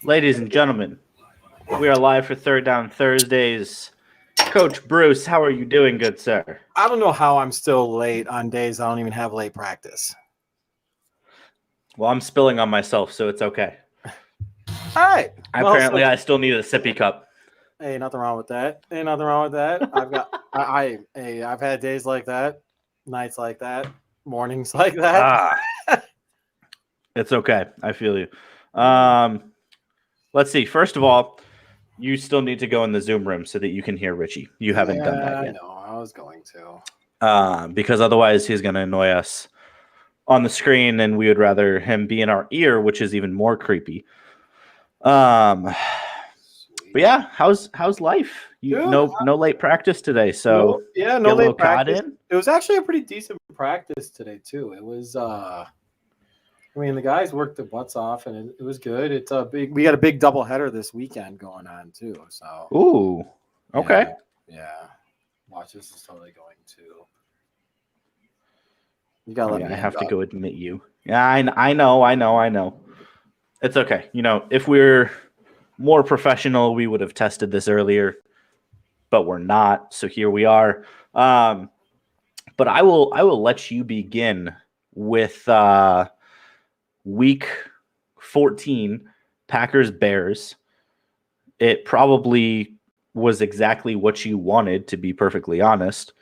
Ladies and gentlemen, we are live for Third Down Thursdays. Coach Bruce, how are you doing, good sir? I don't know how I'm still late on days I don't even have late practice. Well, I'm spilling on myself, so it's okay. All right. Apparently, I still need a sippy cup. Hey, nothing wrong with that. Ain't nothing wrong with that. I've had days like that, nights like that, mornings like that. It's okay. I feel you. Let's see. First of all, you still need to go in the Zoom room so that you can hear Richie. You haven't done that yet. I know. I was going to. Because otherwise he's going to annoy us on the screen, and we would rather him be in our ear, which is even more creepy. But yeah, how's life? No late practice today, so no late practice. It was actually a pretty decent practice today too. It was I mean, the guys worked their butts off, and it was good. It's a big. We got a big doubleheader this weekend going on too. So. Ooh. Okay. Yeah. Watch, this is totally going to. You gotta let me. I have to go admit you. Yeah, I know. It's okay. You know, if we're more professional, we would have tested this earlier, but we're not. So here we are. But I will let you begin with Week 14, Packers-Bears. It probably was exactly what you wanted, to be perfectly honest.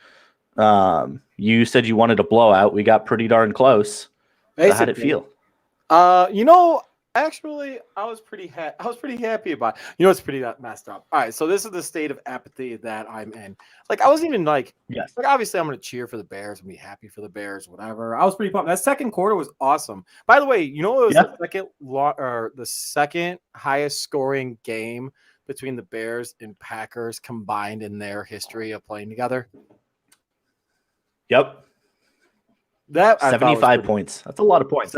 You said you wanted a blowout. We got pretty darn close. So how'd it feel? Actually, I was pretty happy about it. It's pretty messed up. All right, so this is the state of apathy that I'm in. Like, I wasn't even yes. Like, obviously, I'm going to cheer for the Bears and be happy for the Bears, whatever. I was pretty pumped. That second quarter was awesome. By the way, it was the second highest scoring game between the Bears and Packers combined in their history of playing together. Yep. That 75 points. That's a lot of points.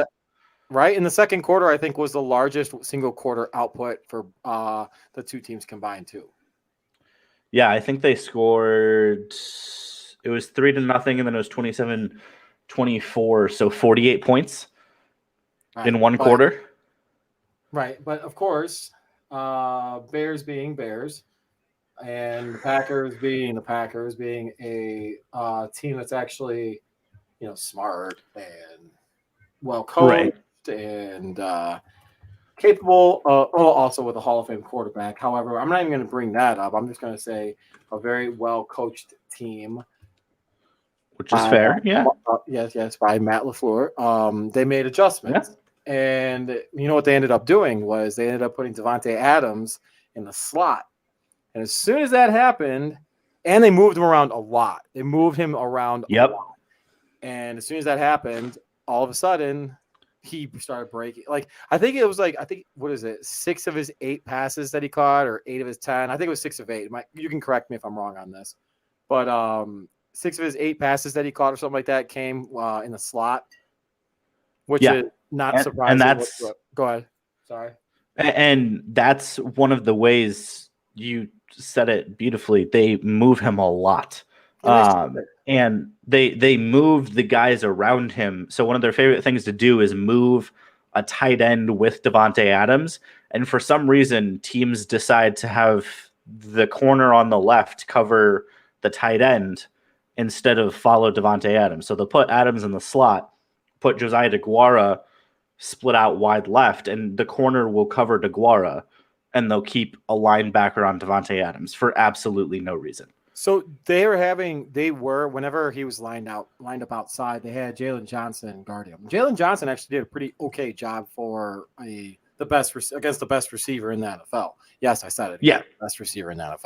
Right? In the second quarter, I think, was the largest single quarter output for the two teams combined, too. Yeah, I think they scored – it was 3-0, and then it was 27-24, so 48 points in one quarter. Right, but of course, Bears being Bears and the Packers being the Packers, being a team that's actually, smart and well coached. Right. And capable, also with a Hall of Fame quarterback. However, I'm not even going to bring that up. I'm just going to say a very well-coached team. Which is fair, yeah. Yes, by Matt LaFleur. They made adjustments. Yeah. And you know what they ended up doing was they ended up putting Davante Adams in the slot. And as soon as that happened, and they moved him around a lot. They moved him around a lot. And as soon as that happened, all of a sudden – he started breaking. What is it? 6 of his 8 passes that he caught, or 8 of his 10. I think it was 6 of 8. You can correct me if I'm wrong on this, but 6 of his 8 passes that he caught, or something like that, came in the slot, which is not surprising. And that's go ahead. Sorry. And that's one of the ways you said it beautifully. They move him a lot. And they move the guys around him. So one of their favorite things to do is move a tight end with Davante Adams. And for some reason, teams decide to have the corner on the left cover the tight end instead of follow Davante Adams. So they'll put Adams in the slot, put Josiah DeGuara split out wide left, and the corner will cover DeGuara, and they'll keep a linebacker on Davante Adams for absolutely no reason. So whenever he was lined up outside, they had Jalen Johnson guard him. Jalen Johnson actually did a pretty okay job for against the best receiver in the NFL. Yes, I said it. Yeah. Best receiver in the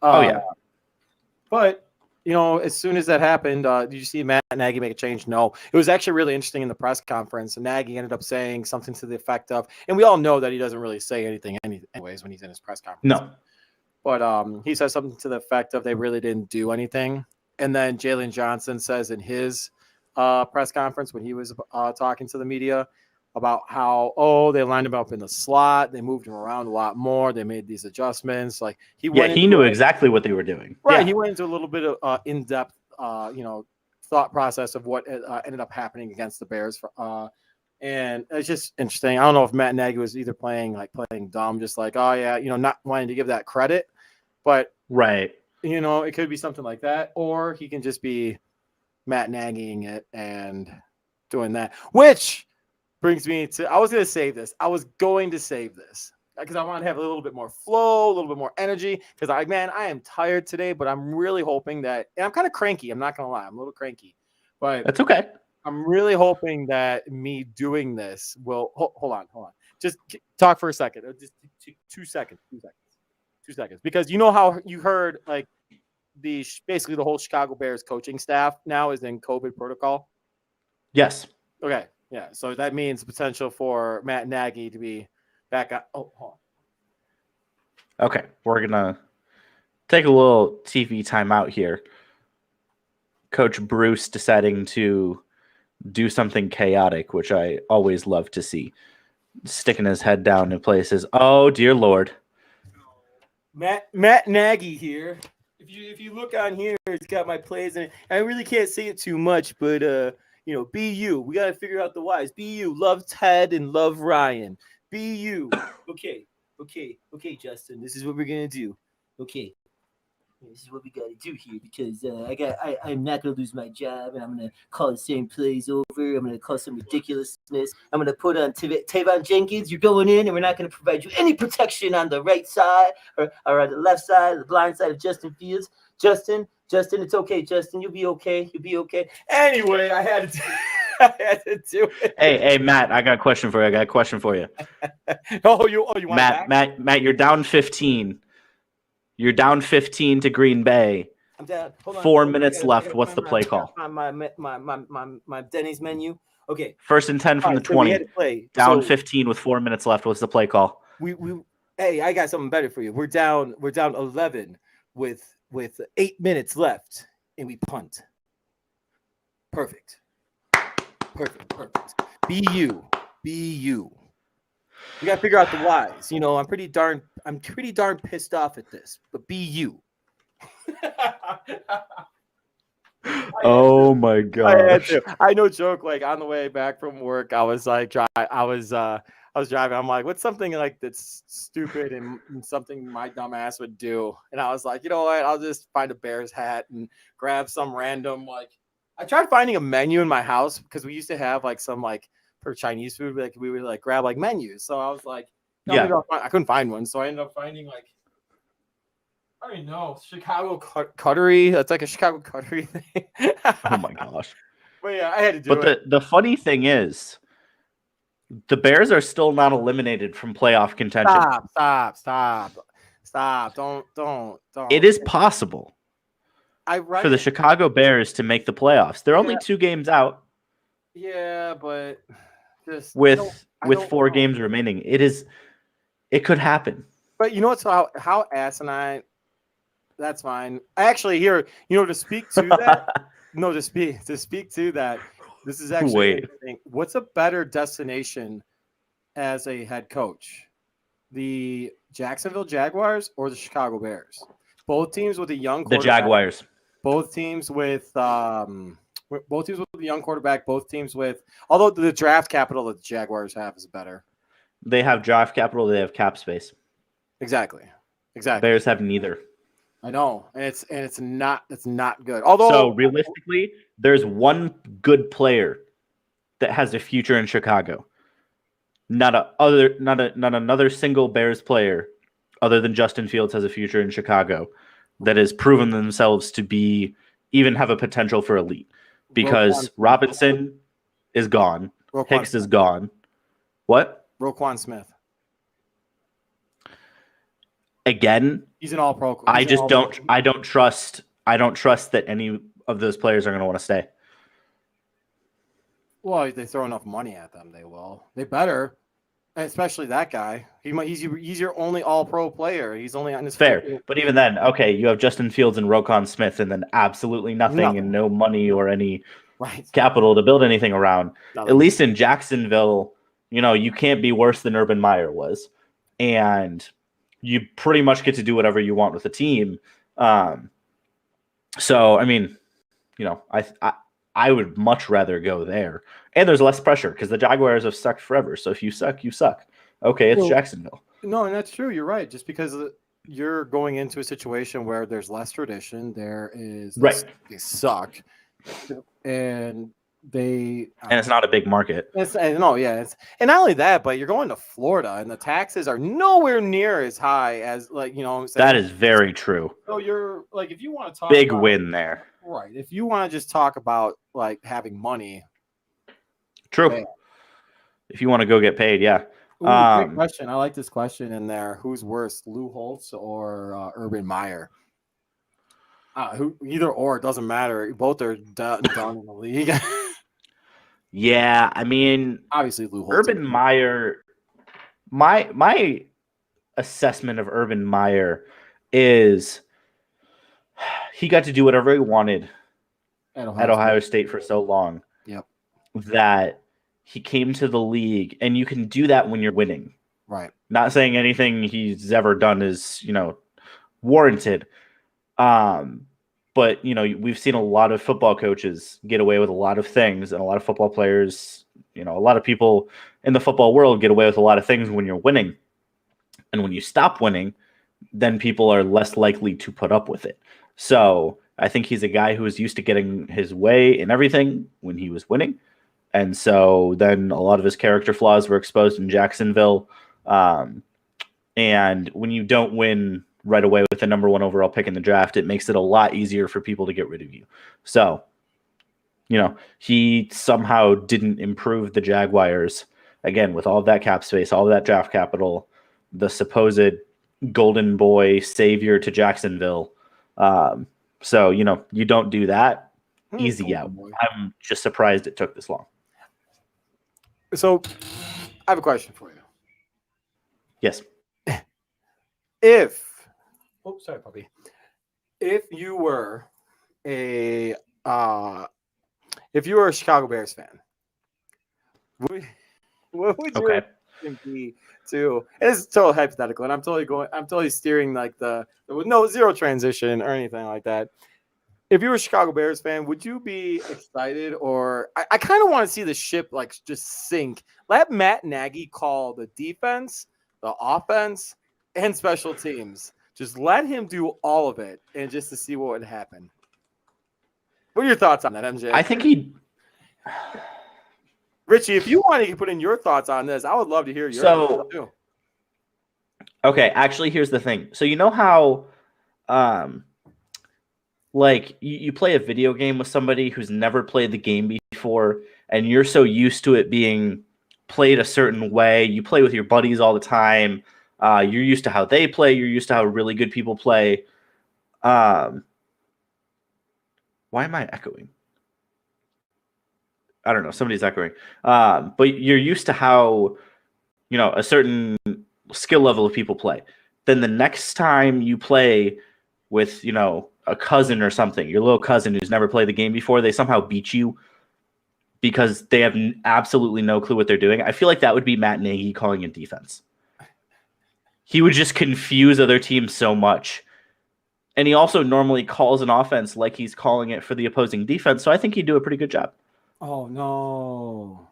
NFL. But, as soon as that happened, did you see Matt Nagy make a change? No. It was actually really interesting in the press conference. And Nagy ended up saying something to the effect of, and we all know that he doesn't really say anything anyways when he's in his press conference. No. But he said something to the effect of they really didn't do anything. And then Jalen Johnson says in his press conference when he was talking to the media about how, they lined him up in the slot. They moved him around a lot more. They made these adjustments. Like he knew exactly what they were doing. Right. Yeah. He went into a little bit of in-depth, thought process of what ended up happening against the Bears And it's just interesting. I don't know if Matt Nagy was either playing dumb, just like, oh yeah, not wanting to give that credit, but right. It could be something like that, or he can just be Matt Nagying it and doing that. Which brings me to, I was going to save this. Because I want to have a little bit more flow, a little bit more energy. Because I am tired today, but I'm really hoping that, and I'm kind of cranky. I'm not going to lie. I'm a little cranky, but That's okay. I'm really hoping that me doing this will, hold on. Just talk for a second. Just 2 seconds. 2 seconds. Because you know how you heard like basically the whole Chicago Bears coaching staff now is in COVID protocol? Yes. Okay. Yeah. So that means potential for Matt Nagy to be back up. Oh, hold on. Okay. We're going to take a little TV timeout here. Coach Bruce deciding to do something chaotic, which I always love to see. Sticking his head down in places. Oh, dear Lord. Matt Nagy here. If you look on here, it's got my plays in it. I really can't say it too much, but be you. We gotta figure out the whys. Be you. Love Ted and love Ryan. Be you. Okay, Justin. This is what we're gonna do. Okay. This is what we got to do here because I'm not going to lose my job and I'm going to call the same plays over. I'm going to call some ridiculousness. I'm going to put on Tavon Jenkins. You're going in and we're not going to provide you any protection on the right side or on the left side, the blind side of Justin Fields. Justin, it's okay. Justin, you'll be okay. Anyway, I had to do it. Hey, Matt, I got a question for you. You want Matt, you're down 15. You're down 15 to Green Bay. I'm down. Hold on. 4 minutes left. What's the play call? My Denny's menu. Okay. 1st and 10 from the 20. Down 15 with 4 minutes left. What's the play call? Hey, I got something better for you. We're down 11 with 8 minutes left, and we punt. Perfect. Be you. You gotta figure out the whys. I'm pretty darn pissed off at this. But be you. Oh my gosh! I no joke. Like on the way back from work, I was driving. I'm like, what's something like that's stupid and something my dumb ass would do? And I was like, you know what? I'll just find a Bears hat and grab some random like. I tried finding a menu in my house because we used to have like some like. For Chinese food, like we would like grab like menus. So I was like, I couldn't find one. So I ended up finding like, I don't know, Chicago cuttery. That's like a Chicago cuttery thing. Oh my gosh. But yeah, I had to do it. But the funny thing is, the Bears are still not eliminated from playoff contention. Stop. Don't. It is possible for the Chicago Bears to make the playoffs. They're only 2 games out. Yeah, but just with 4 games remaining, it could happen. But you know what's how asinine? That's fine. Actually, here, to speak to that. to speak to that. This is actually interesting. What's a better destination as a head coach? The Jacksonville Jaguars or the Chicago Bears? Both teams with a young quarterback. The Jaguars. Both teams with a young quarterback. Both teams with, although the draft capital that the Jaguars have is better. They have draft capital. They have cap space. Exactly. Bears have neither. I know, and it's not good. Although, so realistically, there's one good player that has a future in Chicago. Not another single Bears player other than Justin Fields has a future in Chicago that has proven themselves to even have a potential for elite. Because Robinson is gone. Hicks is gone. What? Roquan Smith. Again, he's an all-pro. I don't trust that any of those players are going to want to stay. Well, if they throw enough money at them, they will. They better. Especially that guy. He's your only all-pro player. He's only on his fair. But even then, okay, you have Justin Fields and Roquan Smith, and then absolutely nothing and no money or any capital to build anything around. At least in Jacksonville, you can't be worse than Urban Meyer was, and you pretty much get to do whatever you want with the team. So I mean, I would much rather go there. And there's less pressure because the Jaguars have sucked forever. So if you suck, you suck. Okay, it's Jacksonville. No, and that's true. You're right. Just because you're going into a situation where there's less tradition, there is right. They suck, and it's not a big market. And not only that, but you're going to Florida, and the taxes are nowhere near as high as That is very true. So you're like, if you want to talk big win there, right? If you want to just talk about like having money, true. Man. If you want to go get paid, yeah. Ooh, great question. I like this question in there. Who's worse, Lou Holtz or Urban Meyer? Either or, it doesn't matter. Both are done in the league. Yeah, I mean, obviously Lou Holtz. Urban Meyer. My assessment of Urban Meyer is he got to do whatever he wanted at Ohio State for so long. Yep. That he came to the league, and you can do that when you're winning. Right. Not saying anything he's ever done is, warranted. But, we've seen a lot of football coaches get away with a lot of things, and a lot of football players, a lot of people in the football world get away with a lot of things when you're winning. And when you stop winning, then people are less likely to put up with it. So I think he's a guy who is used to getting his way in everything when he was winning. And so then a lot of his character flaws were exposed in Jacksonville. And when you don't win right away with the number 1 overall pick in the draft, it makes it a lot easier for people to get rid of you. So, he somehow didn't improve the Jaguars, again, with all of that cap space, all of that draft capital, the supposed golden boy savior to Jacksonville. So, you don't do that, easy out. I'm just surprised it took this long. So I have a question for you. Yes. Sorry, puppy. If you were a Chicago Bears fan, what would your reaction be to? And it's totally hypothetical, and I'm totally steering like with zero transition or anything like that. If you were a Chicago Bears fan, would you be excited, or I kind of want to see the ship like just sink? Let Matt Nagy call the defense, the offense, and special teams. Just let him do all of it, and just to see what would happen. What are your thoughts on that, MJ? I think he. Richie, if you want to put in your thoughts on this, I would love to hear your thoughts too. Okay, actually, here's the thing. So you know how, like you play a video game with somebody who's never played the game before, and you're so used to it being played a certain way. You play with your buddies all the time. You're used to how they play. You're used to how really good people play. Why am I echoing? I don't know. Somebody's echoing. But you're used to how, a certain skill level of people play. Then the next time you play with, a cousin or something, your little cousin who's never played the game before, they somehow beat you because they have absolutely no clue what they're doing. I feel like that would be Matt Nagy calling in defense. He would just confuse other teams so much. And he also normally calls an offense like he's calling it for the opposing defense. So I think he'd do a pretty good job. Oh, no.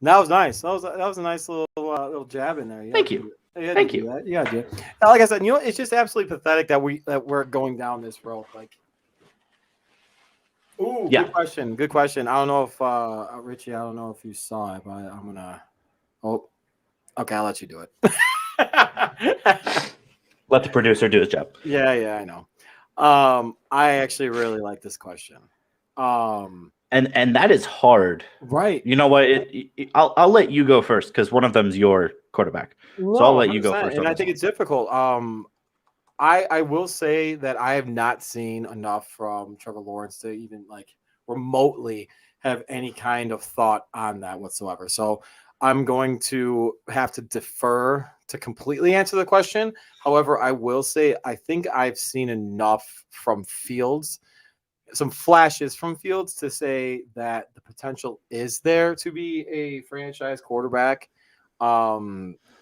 That was nice. That was a nice little jab in there. Thank you. Thank you. Yeah, I did. Like I said, it's just absolutely pathetic that we're going down this road. Like, ooh, yeah. Good question. I don't know if Richie, I don't know if you saw it, but I'm gonna. Oh, okay. I'll let you do it. Let the producer do his job. Yeah, I know. I actually really like this question. And that is hard, right? You know what? I'll let you go first because one of them's your quarterback, so I'll let you go first. And I think it's difficult. I will say that I have not seen enough from Trevor Lawrence to even like remotely have any kind of thought on that whatsoever. So I'm going to have to defer to completely answer the question. However, I will say I think I've seen enough from Fields, some flashes from Fields to say that the potential is there to be a franchise quarterback.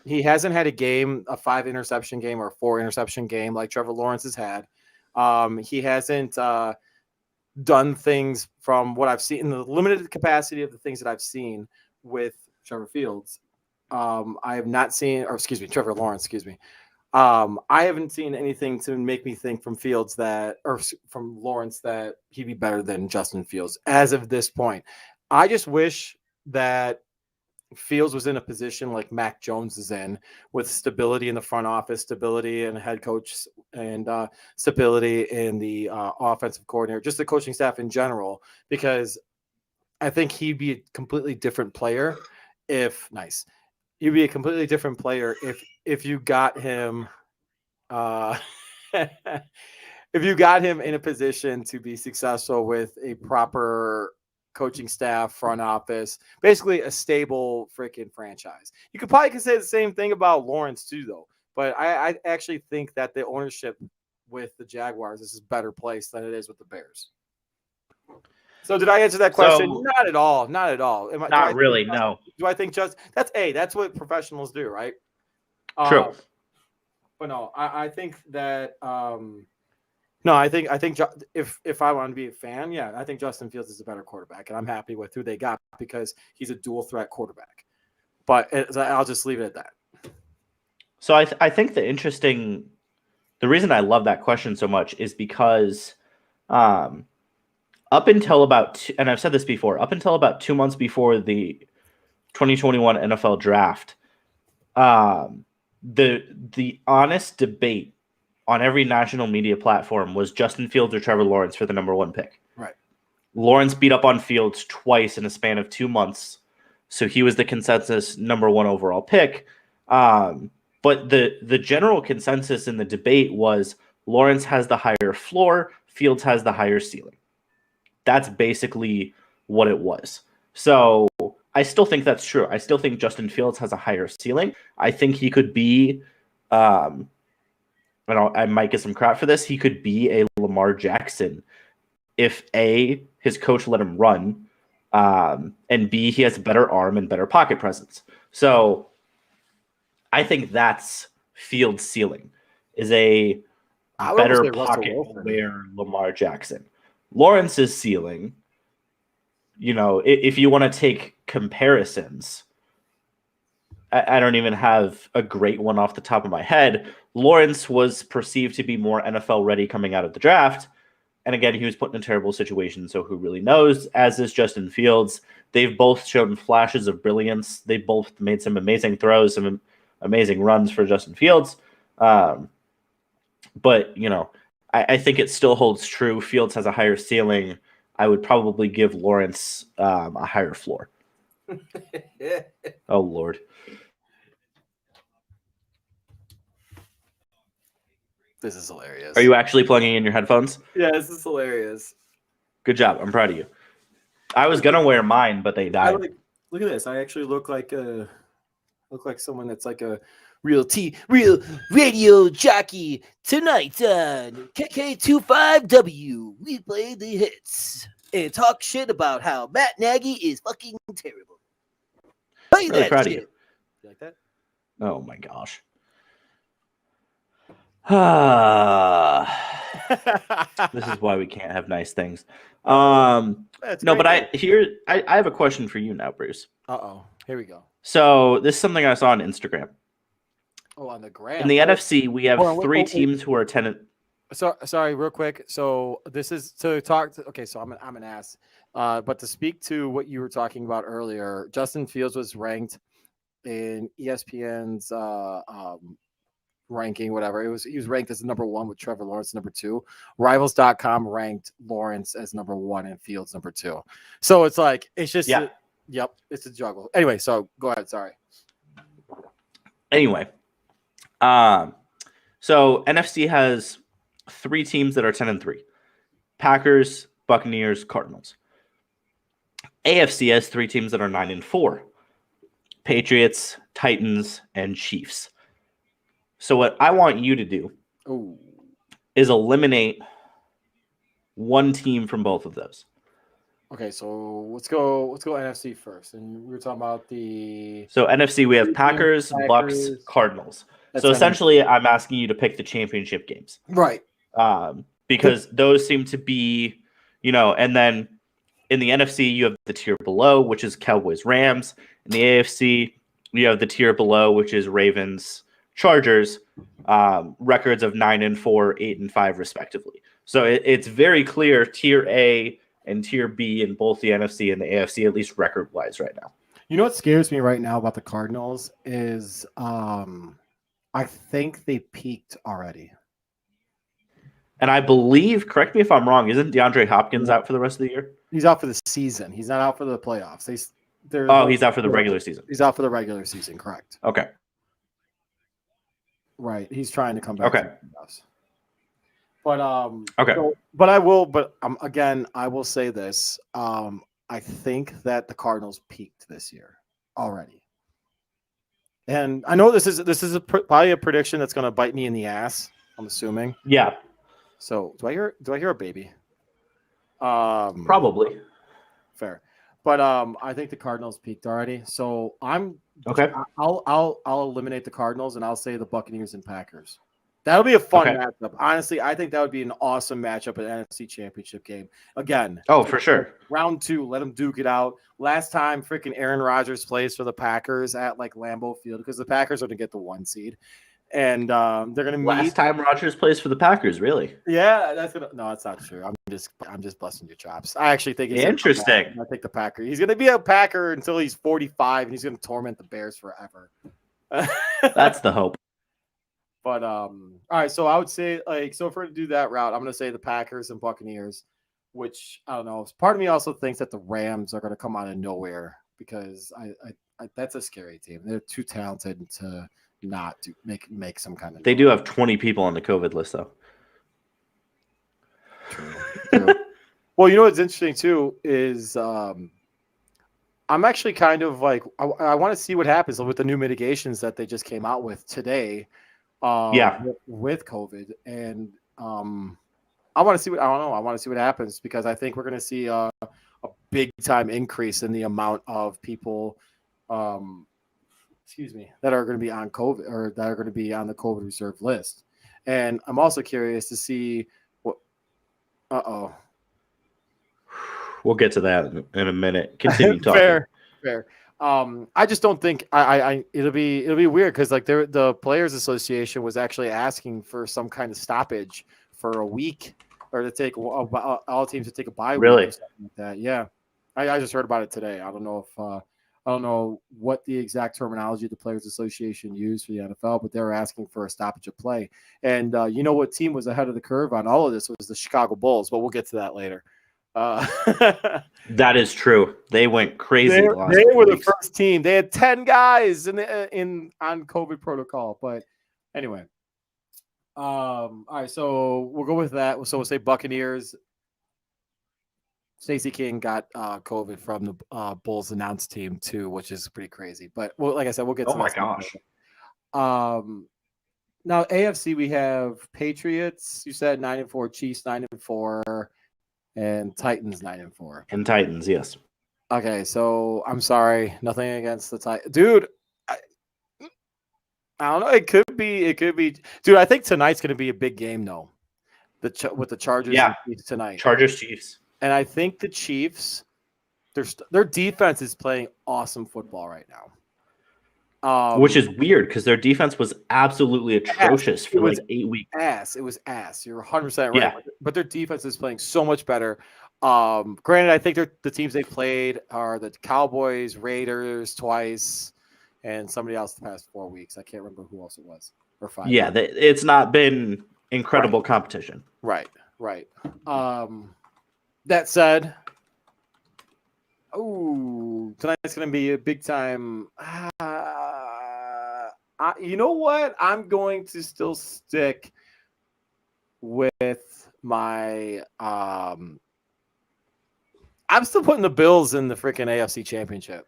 He hasn't had a 5-interception game or a 4-interception game like Trevor Lawrence has had. He hasn't done things from what I've seen in the limited capacity of the things that I've seen with Trevor Fields. I have not seen, or excuse me, Trevor Lawrence, excuse me. I haven't seen anything to make me think from Fields that, or from Lawrence, that he'd be better than Justin Fields as of this point. I just wish that Fields was in a position like Mac Jones is in, with stability in the front office, stability in the head coach, and stability in the offensive coordinator, just the coaching staff in general, because I think he'd be a completely different player he'd be a completely different player if you got him if you got him in a position to be successful with a proper coaching staff, front office, basically a stable freaking franchise. You could probably say the same thing about Lawrence too, though. But I actually think that the ownership with the Jaguars is a better place than it is with the Bears. So did I answer that question? So, Not at all. Not at all. Not really, no. Do I think that's what professionals do, right? True. But no, I think that no, I think if I want to be a fan, yeah, I think Justin Fields is a better quarterback, and I'm happy with who they got because he's a dual threat quarterback. But I'll just leave it at that. So I think the reason I love that question so much is because up until about, and I've said this before, up until about 2 months before the 2021 NFL draft, the honest debate on every national media platform was Justin Fields or Trevor Lawrence for the number 1 pick. Right. Lawrence beat up on Fields twice in a span of 2 months, so he was the consensus number 1 overall pick. But the general consensus in the debate was Lawrence has the higher floor, Fields has the higher ceiling. That's basically what it was. So I still think that's true. I still think Justin Fields has a higher ceiling. I think he could be, I might get some crap for this, he could be a Lamar Jackson if A, his coach let him run, and B, he has a better arm and better pocket presence. So I think that's Fields' ceiling, is a better pocket aware Lamar Jackson. Lawrence's ceiling, if you want to take comparisons, I don't even have a great one off the top of my head. Lawrence was perceived to be more NFL ready coming out of the draft. And again, he was put in a terrible situation, so who really knows, as is Justin Fields. They've both shown flashes of brilliance. They both made some amazing throws, some amazing runs for Justin Fields. But, I think it still holds true. Fields has a higher ceiling. I would probably give Lawrence a higher floor. Oh, Lord. This is hilarious. Are you actually plugging in your headphones? Yeah, this is hilarious. Good job. I'm proud of you. I was going to wear mine, but they died. Look at this. I actually look like someone that's like a real radio jockey. Tonight on KK25W, we play the hits and talk shit about how Matt Nagy is fucking terrible. I'm really proud of you. You like that? Oh my gosh. This is why we can't have nice things. No, but I have a question for you now, Bruce. Here we go. So this is something I saw on Instagram. Oh, on the gram. In the NFC, we have three teams who are 10. Sorry, real quick. So this is to talk to. Okay, so I'm an ass. But to speak to what you were talking about earlier, Justin Fields was ranked in ESPN's ranking, whatever. He was ranked as number 1 with Trevor Lawrence number 2. Rivals.com ranked Lawrence as number 1 and Fields number 2. So it's like it's just it's a juggle. Anyway, so go ahead. Sorry. Anyway, so NFC has 3 teams that are 10-3: Packers, Buccaneers, Cardinals. AFC has 3 teams that are 9-4: Patriots, Titans, and Chiefs. So what I want you to do is eliminate one team from both of those. Okay, so let's go NFC first. And we were talking about So NFC, we have Packers, Bucks, Cardinals. So essentially, I'm asking you to pick the championship games. Right. Because those seem to be, And then in the NFC, you have the tier below, which is Cowboys, Rams. In the AFC, you have the tier below, which is Ravens, Chargers, records of 9-4, 8-5, respectively. So it's very clear tier A and tier B in both the NFC and the AFC, at least record wise right now. You know what scares me right now about the Cardinals is I think they peaked already. And I believe, correct me if I'm wrong, isn't DeAndre Hopkins out for the rest of the year? He's out for the season. He's not out for the playoffs. He's out for the regular season. He's out for the regular season, correct. Okay. Right. He's trying to come back. Okay. To the playoffs. But okay. So, again, I will say this. I think that the Cardinals peaked this year already. And I know this is probably a prediction that's going to bite me in the ass, I'm assuming. Yeah. So do I hear a baby? Probably. Fair. But I think the Cardinals peaked already. So okay. I'll eliminate the Cardinals and I'll say the Buccaneers and Packers. That'll be a fun matchup. Honestly, I think that would be an awesome matchup at NFC Championship game. Again. Oh, for sure. Round 2, let them duke it out. Last time freaking Aaron Rodgers plays for the Packers at like Lambeau Field because the Packers are going to get the 1 seed. And they're going to meet. Last time Rodgers plays for the Packers, really? Yeah, no, that's not true. I'm just busting your chops. I actually think it's interesting. I think the Packer. He's going to be a Packer until he's 45, and he's going to torment the Bears forever. That's the hope. But all right, so I would say if we're going to do that route, I'm going to say the Packers and Buccaneers, which I don't know. Part of me also thinks that the Rams are going to come out of nowhere because I that's a scary team. They're too talented to not to make some kind of. They do have 20 people on the COVID list, though. True. Well, you know what's interesting too is I'm actually kind of like I want to see what happens with the new mitigations that they just came out with today. With COVID, and I want to see what happens because I think we're going to see a big time increase in the amount of people, that are going to be on COVID or that are going to be on the COVID reserve list. And I'm also curious to see what. We'll get to that in a minute. Continue talking. Fair. I just don't think it'll be weird because like the Players Association was actually asking for some kind of stoppage for a week or to take all teams to take a bye week or something like that. Yeah, I just heard about it today. I don't know what the exact terminology the Players Association used for the NFL, but they were asking for a stoppage of play. And you know what team was ahead of the curve on all of this was the Chicago Bulls, but we'll get to that later. That is true. They went crazy. They were the first team. They had 10 guys on COVID protocol. But anyway, all right. So we'll go with that. So we'll say Buccaneers. Stacey King got COVID from the Bulls announced team too, which is pretty crazy. But like I said, we'll get to. Oh my gosh. Now AFC we have Patriots. You said 9-4, Chiefs 9-4. And Titans 9-4. And Titans, yes. Okay, so I'm sorry, nothing against the Titans, dude. I don't know. It could be, dude. I think tonight's going to be a big game, though. With the Chargers, and Chiefs tonight. Chargers, Chiefs, and I think the Chiefs, their defense is playing awesome football right now. Which is weird because their defense was absolutely atrocious for like 8 weeks. It was ass. You're 100% right. Yeah. But their defense is playing so much better. Granted, I think the teams they played are the Cowboys, Raiders twice, and somebody else the past 4 weeks. I can't remember who else it was. Or 5. Yeah, it's not been incredible competition. Right. That said, tonight's going to be a big time. You know what? I'm going to still stick with my. I'm still putting the Bills in the freaking AFC Championship.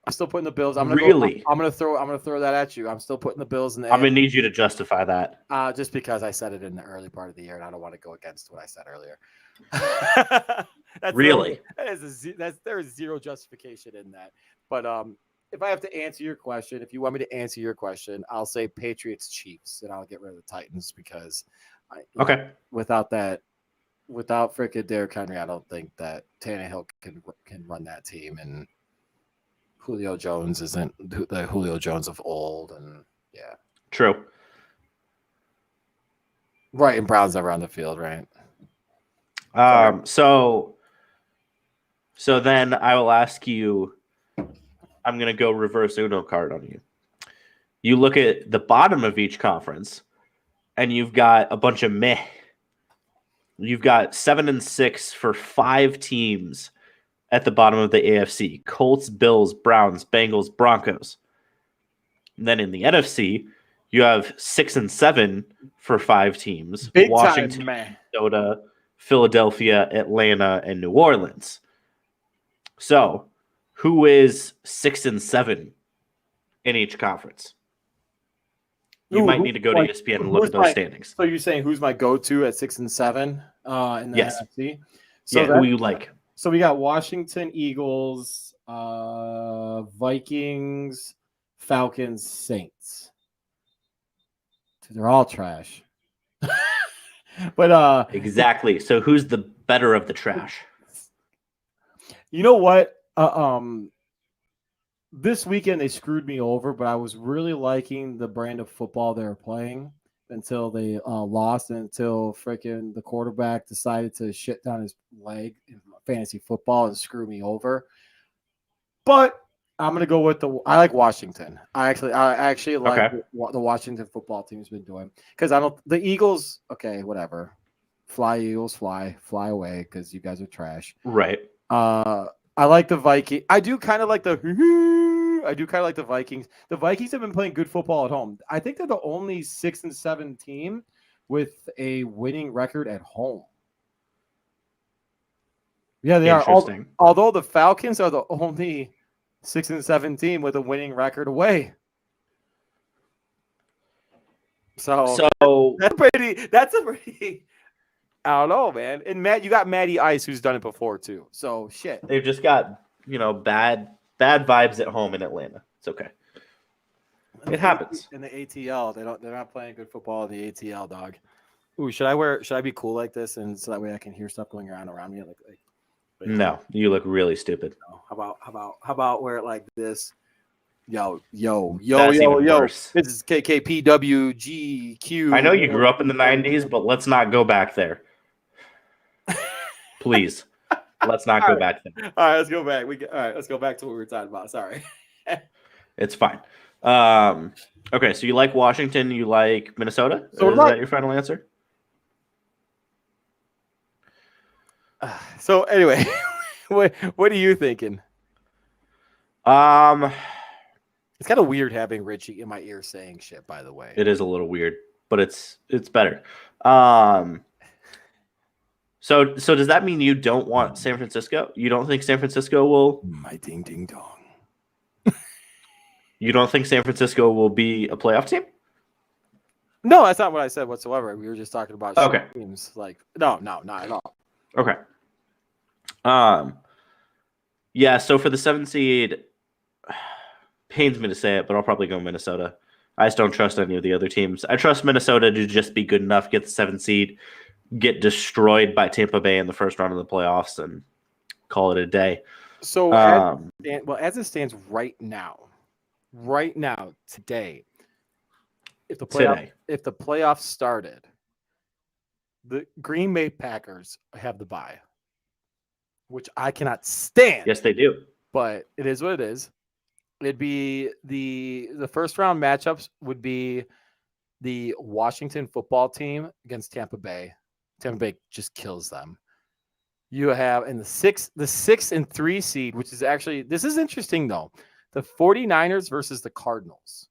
I'm still putting the Bills. I'm gonna throw that at you. I'm still putting the Bills in the. I'm gonna need you to justify that. Just because I said it in the early part of the year, and I don't want to go against what I said earlier. Really? There is zero justification in that. But if I have to answer your question, if you want me to answer your question, I'll say Patriots Chiefs, and I'll get rid of the Titans because without that, without freaking Derrick Henry, I don't think that Tannehill can run that team, and Julio Jones isn't the Julio Jones of old, and yeah, True. right. And Brown's never on the field, right? So then I will ask you. I'm going to go reverse Uno card on you. You look at the bottom of each conference, and you've got a bunch of meh. You've got 7-6 for 5 teams at the bottom of the AFC: Colts, Bills, Browns, Bengals, Broncos. And then in the NFC, you have 6-7 for 5 teams: Big Washington, time, man. Minnesota, Philadelphia, Atlanta, and New Orleans. So, who is 6-7 in each conference? You might need to go to ESPN and look at those standings. So you're saying who's my go-to at 6-7 in the NFC? So who you like? So we got Washington, Eagles, Vikings, Falcons, Saints. They're all trash. But exactly. So who's the better of the trash? You know what? This weekend they screwed me over, but I was really liking the brand of football they were playing until they lost, and until freaking the quarterback decided to shit down his leg in fantasy football and screw me over. But I'm gonna go with I like Washington. I actually like what the Washington football team's been doing, because the Eagles. Okay, whatever. Fly Eagles, fly away, because you guys are trash. Right. I like the Vikings. I do kind of like the Vikings. The Vikings have been playing good football at home. I think they're the only 6-7 team with a winning record at home. Yeah, they are. Although the Falcons are the only 6-7 team with a winning record away. So that's a pretty. I don't know, man. And Matt, you got Matty Ice, who's done it before too. So shit. They've just got bad vibes at home in Atlanta. It's okay. It happens. In the ATL, they're not playing good football in the ATL, dog. Ooh, should I be cool like this, and so that way I can hear stuff going around me? No, you look really stupid. How about wear it like this? Yo. Worse. This is KKPWGQ. I know you grew up in the 90s, but let's not go back there. Please. Let's not go back there. All right, let's go back. Let's go back to what we were talking about. Sorry. It's fine. Okay, so you like Washington, you like Minnesota? So is that your final answer? So anyway, what are you thinking? It's kind of weird having Richie in my ear saying shit, by the way. It is a little weird, but it's better. So does that mean you don't want San Francisco? You don't think San Francisco will? My ding ding dong. You don't think San Francisco will be a playoff team? No, that's not what I said whatsoever. We were just talking about teams. Like, no, not at all. Okay. Yeah. So for the 7 seed, pains me to say it, but I'll probably go Minnesota. I just don't trust any of the other teams. I trust Minnesota to just be good enough, get the 7 seed, get destroyed by Tampa Bay in the first round of the playoffs, and call it a day. So, as it stands right now, today, if the playoffs started, the Green Bay Packers have the bye, which I cannot stand. Yes, they do. But it is what it is. It'd be the first round matchups would be the Washington football team against Tampa Bay. Tampa Bay just kills them. You have in the 6 and 3 seed, which is actually, this is interesting though, the 49ers versus the Cardinals.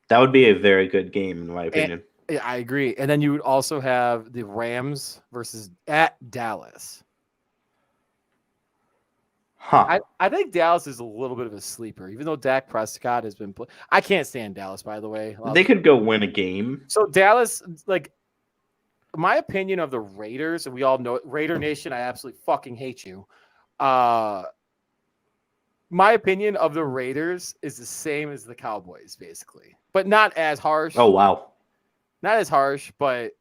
That would be a very good game, in my opinion. I agree. And then you would also have the Rams versus at Dallas. Huh. I think Dallas is a little bit of a sleeper, even though Dak Prescott has been. I can't stand Dallas, by the way. They could go win a game. So Dallas, like, my opinion of the Raiders, and we all know Raider Nation, I absolutely fucking hate you. My opinion of the Raiders is the same as the Cowboys, basically, but not as harsh. Oh, wow. Not as harsh, but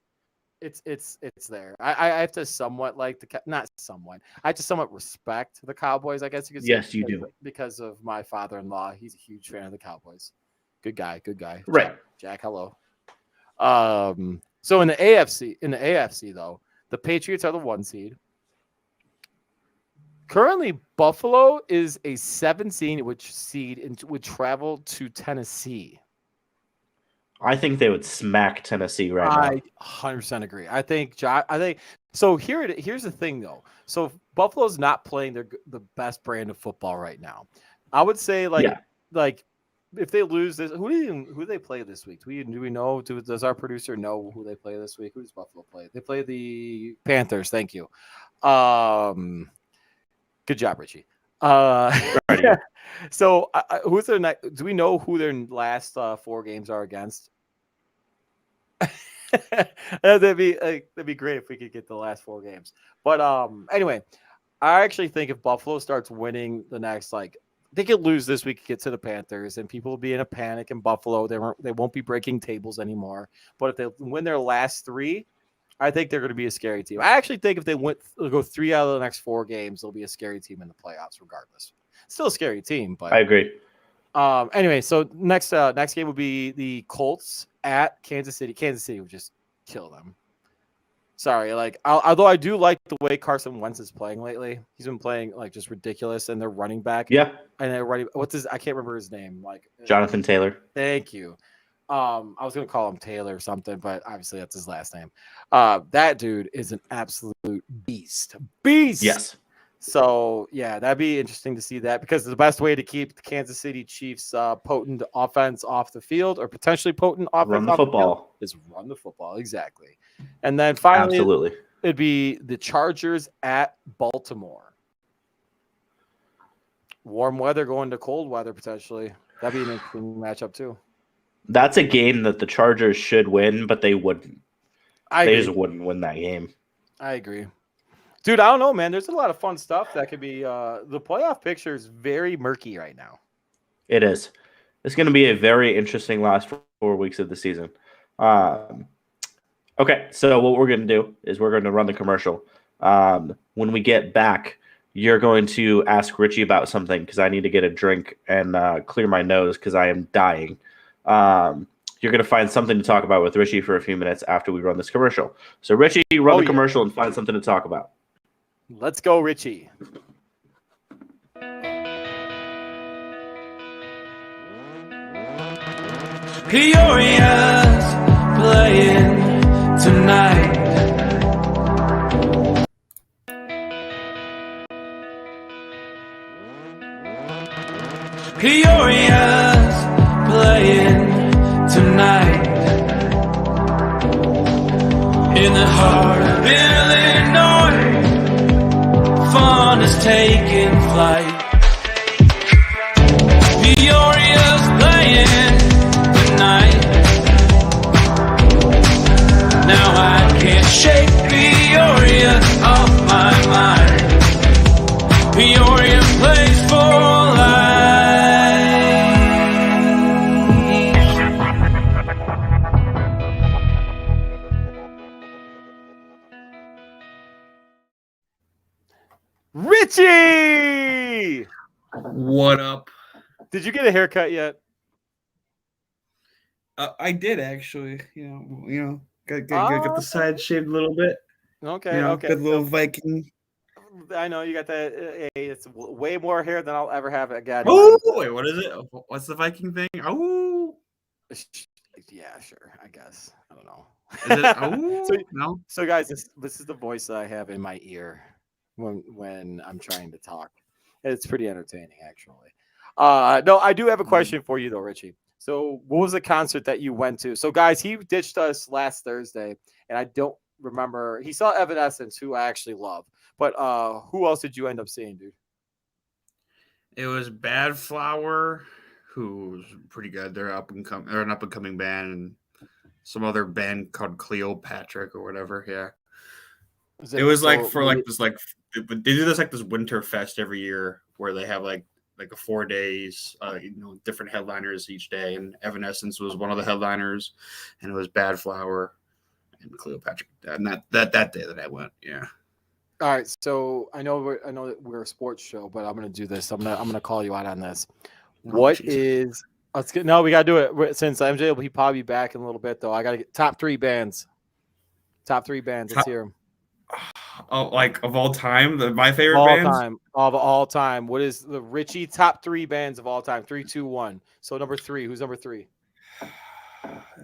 it's there. I have to somewhat like not somewhat. I have to somewhat respect the Cowboys, I guess you could say. Yes, you do. Because of my father-in-law. He's a huge fan of the Cowboys. Good guy. Right. Jack, hello. So in the AFC though, the Patriots are the 1 seed. Currently, Buffalo is a 7 seed, which would travel to Tennessee. I think they would smack Tennessee right now. I 100% agree. I think so. Here's the thing though. So Buffalo's not playing the best brand of football right now. I would say like if they lose this, who do they play this week? Do we know? Does our producer know who they play this week? Who does Buffalo play? They play the Panthers. Thank you. Good job, Richie. So who's their next? Do we know who their last 4 games are against? that'd be great if we could get the last 4 games. But anyway, I actually think if Buffalo starts winning the next, like, they could lose this week, get to the Panthers, and people will be in a panic in Buffalo. They won't be breaking tables anymore. But if they win their last 3, I think they're going to be a scary team. I actually think if they go 3 out of the next 4 games, they'll be a scary team in the playoffs, regardless. Still a scary team, but I agree. Anyway, so next game would be the Colts at Kansas City. Kansas City would just kill them. Sorry, like although I do like the way Carson Wentz is playing lately. He's been playing like just ridiculous, and they're running back. Yeah, and they're running. I can't remember his name. Like Jonathan Taylor. Thank you. I was gonna call him Taylor or something, but obviously that's his last name. That dude is an absolute beast. Yes. So yeah, that'd be interesting to see that, because the best way to keep the Kansas City Chiefs potent offense off the field, or potentially potent offense run the football, is run the football. Exactly. And then finally, absolutely, it'd be the Chargers at Baltimore. Warm weather going to cold weather potentially. That'd be an interesting matchup too. That's a game that the Chargers should win, but they wouldn't. They just wouldn't win that game. I agree. Dude, I don't know, man. There's a lot of fun stuff that could be. The playoff picture is very murky right now. It is. It's going to be a very interesting last 4 weeks of the season. Okay, so what we're going to do is we're going to run the commercial. When we get back, you're going to ask Richie about something, because I need to get a drink and clear my nose because I am dying. You're going to find something to talk about with Richie for a few minutes after we run this commercial. So, Richie, run the commercial and find something to talk about. Let's go, Richie. Peoria's playing tonight. Peoria's playing tonight. In the heart of Illinois, fun is taking flight. Peoria's playing tonight. Now I can't shake Peoria off my mind. Peoria plays for life. Richie! What up? Did you get a haircut yet? I did actually. Got the side shaved a little bit. Okay, okay. Good little Viking. I know you got that. It's way more hair than I'll ever have again. Oh, wait, what is it? What's the Viking thing? Oh, yeah, sure. I guess. I don't know. Is it? Oh, no. So guys, this is the voice that I have in my ear when I'm trying to talk. It's pretty entertaining, actually. No, I do have a question for you though, Richie. So what was the concert that you went to? So guys, he ditched us last Thursday, and I don't remember. He saw Evanescence, who I actually love. But who else did you end up seeing, dude? It was Bad Flower, who's pretty good. They're an up and coming band, and some other band called Cleopatra or whatever. Yeah. It was like for like this, like they do this like this winter fest every year where they have like a 4 days, different headliners each day, and Evanescence was one of the headliners, and it was Bad Flower, and Cleopatra. And that day that I went, yeah. All right, so I know that we're a sports show, but I'm gonna do this. I'm gonna call you out on this. What is? Let's get. No, we gotta do it since MJ will probably be back in a little bit though. I gotta get top three bands. Top three bands. Let's hear them. Oh, like of all time, my favorite All bands. time of all time. What is the Richie top three bands of all time? 3, 2, 1. So number 3. Who's number 3?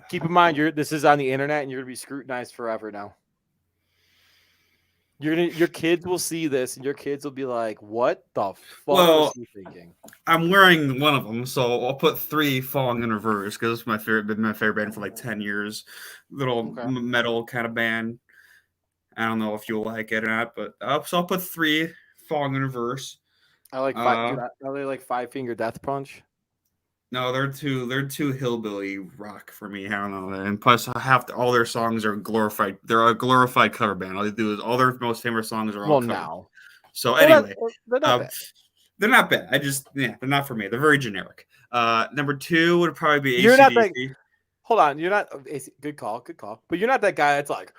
Keep in mind, this is on the internet, and you're gonna be scrutinized forever now. Your kids will see this, and your kids will be like, "What the fuck was he thinking?" I'm wearing one of them, so I'll put 3 Falling in Reverse because it's been my favorite band for like 10 years. Little metal kind of band. I don't know if you'll like it or not, but so I'll put 3 Falling in Reverse. I like five. Are they like Five Finger Death Punch? No, they're too hillbilly rock for me. I don't know. And plus, all their songs are glorified. They're a glorified cover band. All they do is all their most famous songs are all covered. Now. So anyway, they're not bad. They're not bad. They're not for me. They're very generic. Number 2 would probably be You're AC/DC. not that. Hold on, you're not. Good call. But you're not that guy that's like.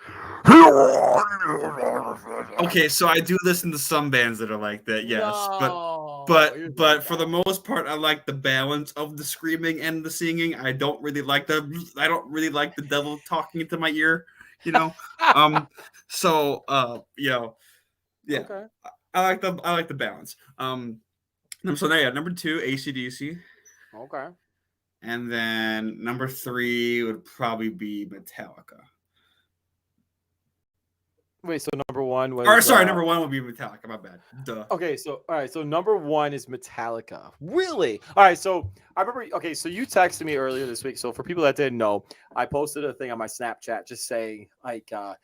Okay, so I do listen to some bands that are like that, yes, No, but for the most part, I like the balance of the screaming and the singing. I don't really like the devil talking into my ear, you know. So yeah, Okay. I like the balance. So yeah, number 2, AC/DC. Okay. And then number 3 would probably be Metallica. Wait, so number 1 was. Or sorry, number 1 would be Metallica. My bad. Duh. Okay, so all right, so number 1 is Metallica. Really? All right, so I remember. Okay, so you texted me earlier this week. So for people that didn't know, I posted a thing on my Snapchat just saying like all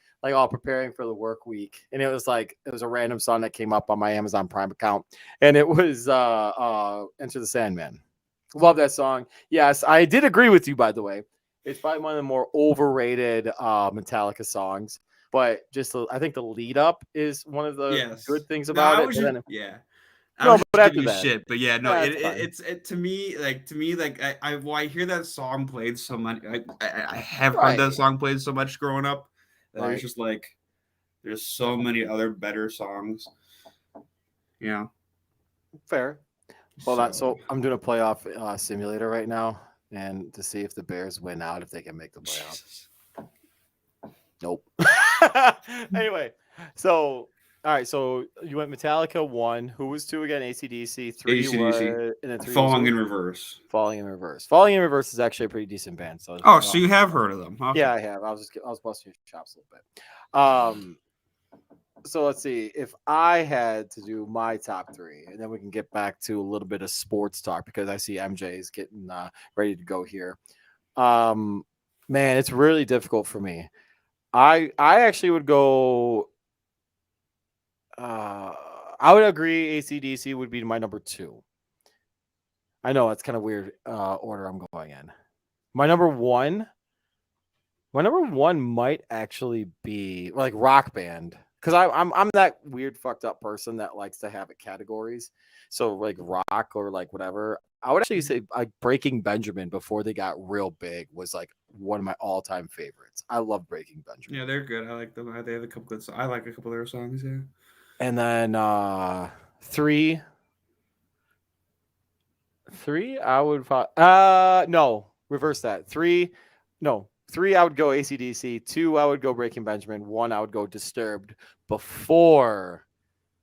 preparing for the work week, and it was a random song that came up on my Amazon Prime account, and it was Enter the Sandman. Love that song. Yes, I did agree with you, by the way. It's probably one of the more overrated Metallica songs, but I think the lead up is one of the good things about it. But after that, shit. But yeah, no, it's to me like I hear that song played so much. I have heard that song played so much growing up that it's just like there's so many other better songs. Yeah, fair. Hold on. So I'm doing a playoff simulator right now, and to see if the Bears win out, if they can make the playoffs. Nope. Anyway, so all right. So you went Metallica 1. Who was 2 again? AC/DC. 3 AC/DC. was, and then 3 Falling in Reverse. Falling in Reverse. Falling in Reverse is actually a pretty decent band. So so you have heard of them? Okay. Yeah, I have. I was busting your chops a little bit. So let's see if I had to do my top 3, and then we can get back to a little bit of sports talk because I see MJ is getting ready to go here. Man, it's really difficult for me. I actually would go. I would agree. AC/DC would be my number 2. I know it's kind of weird order I'm going in. My number 1 might actually be like rock band. Because I'm that weird fucked up person that likes to have it categories. So like rock or like whatever. I would actually say like Breaking Benjamin before they got real big was like one of my all-time favorites. I love Breaking Benjamin. Yeah, they're good. I like them. They have a couple good songs. I like a couple of their songs, yeah. And then 3 I would no, reverse that. 3 I would go AC/DC. 2 I would go Breaking Benjamin. 1 I would go Disturbed before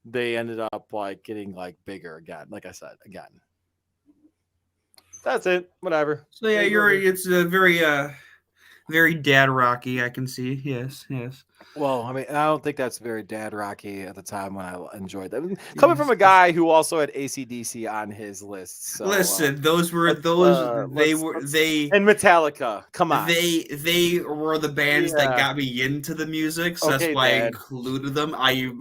they ended up like getting like bigger again. Like I said, again. That's it. Whatever. So yeah, it's a very dad rocky. I can see. Yes. Well, I mean, I don't think that's very dad rocky at the time when I enjoyed them. Coming from a guy who also had AC/DC on his list. So, listen, and Metallica. Come on, they were the bands that got me into the music, so that's why I included them. My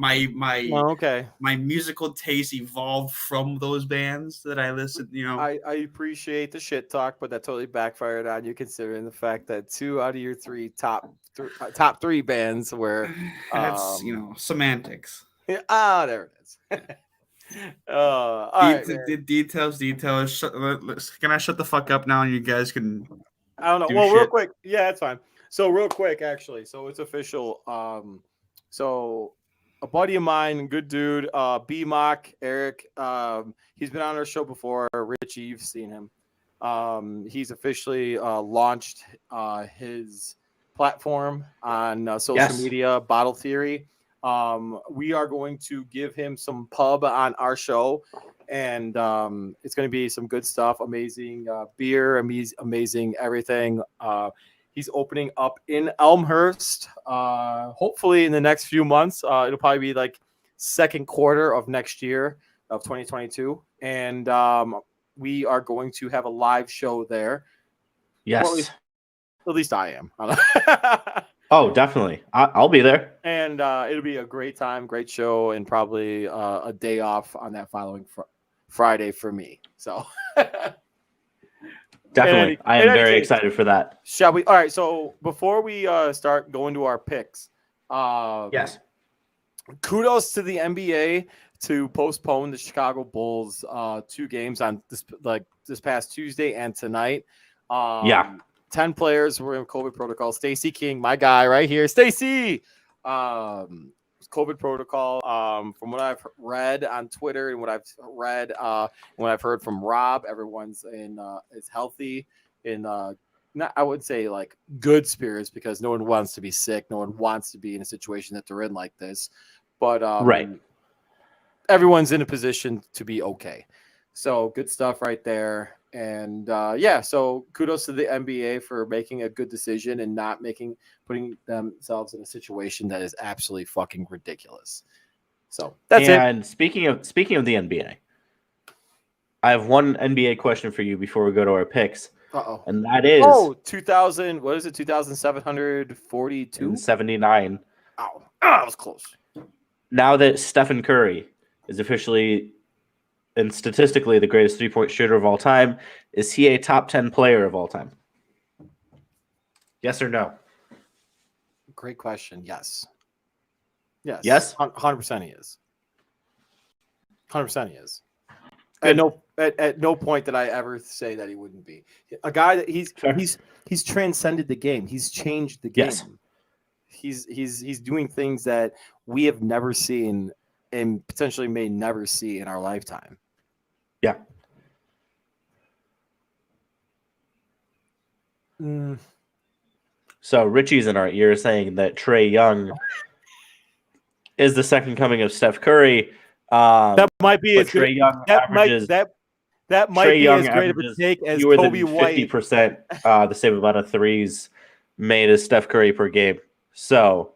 musical taste evolved from those bands that I listened. You know, I appreciate the shit talk, but that totally backfired on you, considering the fact that 2 out of your 3 top 3 bands were that's semantics. There it is. All right, details. Can I shut the fuck up now and you guys can? I don't know. Well, real quick, yeah, that's fine. So real quick, actually, so it's official. So a buddy of mine, good dude, B-Mock, Eric. He's been on our show before. Richie, you've seen him. He's officially launched his platform on social media, Bottle Theory. We are going to give him some pub on our show, and it's going to be some good stuff. Amazing beer, amazing everything. He's opening up in Elmhurst. Hopefully, in the next few months, it'll probably be like second quarter of next year of 2022, and we are going to have a live show there. Yes. Well, at least I am. Oh, definitely. I'll be there. And it'll be a great time, great show, and probably a day off on that following Friday for me. So definitely. I am very excited for that. Shall we? All right. So before we start going to our picks, yes. Kudos to the NBA to postpone the Chicago Bulls 2 games on this past Tuesday and tonight. 10 players were in COVID protocol. Stacey King, my guy right here. Stacey, COVID protocol. From what I've read on Twitter and what I've read, and what I've heard from Rob, everyone's is healthy in not, I would say, like, good spirits, because no one wants to be sick. No one wants to be in a situation that they're in like this. But right. Everyone's in a position to be okay. So good stuff right there. And so kudos to the NBA for making a good decision and not putting themselves in a situation that is absolutely fucking ridiculous. So that's it. And speaking of the NBA, I have one NBA question for you before we go to our picks. Uh-oh. And that is 2000. What is it? 2,742 79. Oh, that was close. Now that Stephen Curry is officially and statistically the greatest 3-point shooter of all time, is he a top 10 player of all time? Yes or no? Great question. Yes. Yes. Yes? 100% he is. 100% he is. At no point did I ever say that he wouldn't be. A guy that he's transcended the game. He's changed the game. Yes. He's doing things that we have never seen and potentially may never see in our lifetime. Yeah. So Richie's in our ear saying that Trae Young is the second coming of Steph Curry. That might be as Trae Young averages. That might be as great of a take as Kobe White. 50%, the same amount of threes made as Steph Curry per game. So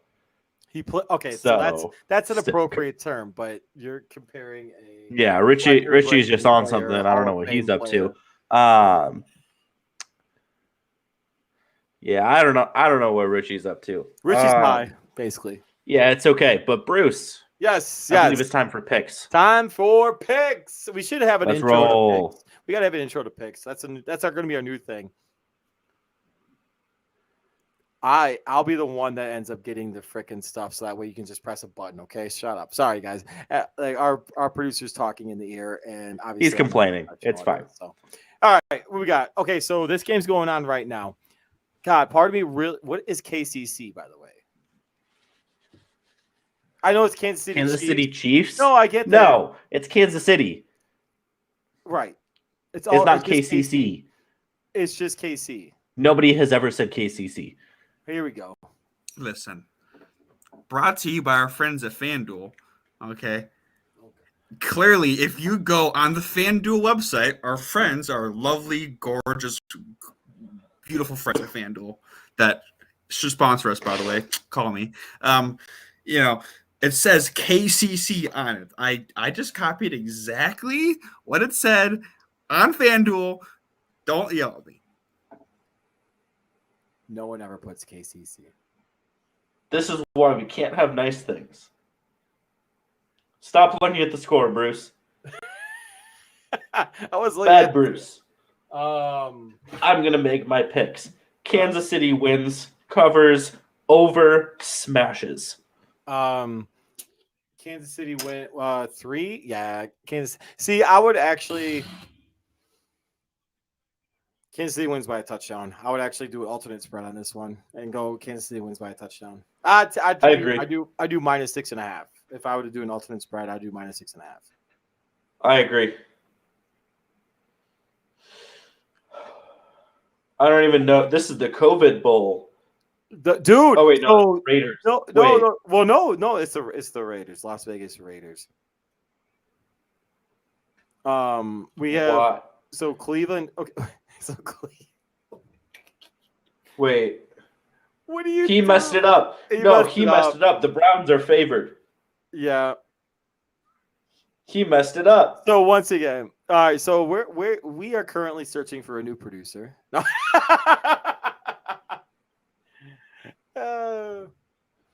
so that's an appropriate term, but you're comparing a Richie's just on something. I don't know what he's up to. I don't know what Richie's up to. Richie's high, basically. Yeah, it's okay. But Bruce, yes, I believe it's time for picks. Time for picks. We should have an Let's intro roll. to picks. We gotta have an intro to picks. That's going to be our new thing. I'll be the one that ends up getting the frickin' stuff, so that way you can just press a button. Okay, shut up. Sorry, guys. Like our producer's talking in the ear, and obviously he's complaining. It's fine. So, all right, what we got? Okay, so this game's going on right now. God, part of me really. What is KCC, by the way? I know it's Kansas City. City Chiefs. No, I get that. No, it's Kansas City. Right. It's not KCC. It's just KC. Nobody has ever said KCC. Here we go. Listen, brought to you by our friends at FanDuel. Okay. Clearly, if you go on the FanDuel website, our friends, our lovely, gorgeous, beautiful friends at FanDuel that should sponsor us, by the way, call me. It says KCC on it. I just copied exactly what it said on FanDuel. Don't yell at me. No one ever puts KCC. This is why we can't have nice things. Stop looking at the score, Bruce. I was looking Bad at Bruce. I'm going to make my picks. Kansas City wins, covers, over, smashes. Kansas City win 3. Yeah, Kansas. See, I would actually Kansas City wins by a touchdown. I would actually do an alternate spread on this one and go Kansas City wins by a touchdown. I agree. I do -6.5. If I were to do an alternate spread, I'd do -6.5. I agree. I don't even know. This is the COVID Bowl. Dude. Oh wait, no, Raiders. No. Well, no. It's the Raiders. Las Vegas Raiders. We have What? Cleveland. Okay, Wait. What do you? He messed it up. He messed it up. The Browns are favored. Yeah. He messed it up. So once again, all right. So we are currently searching for a new producer. No.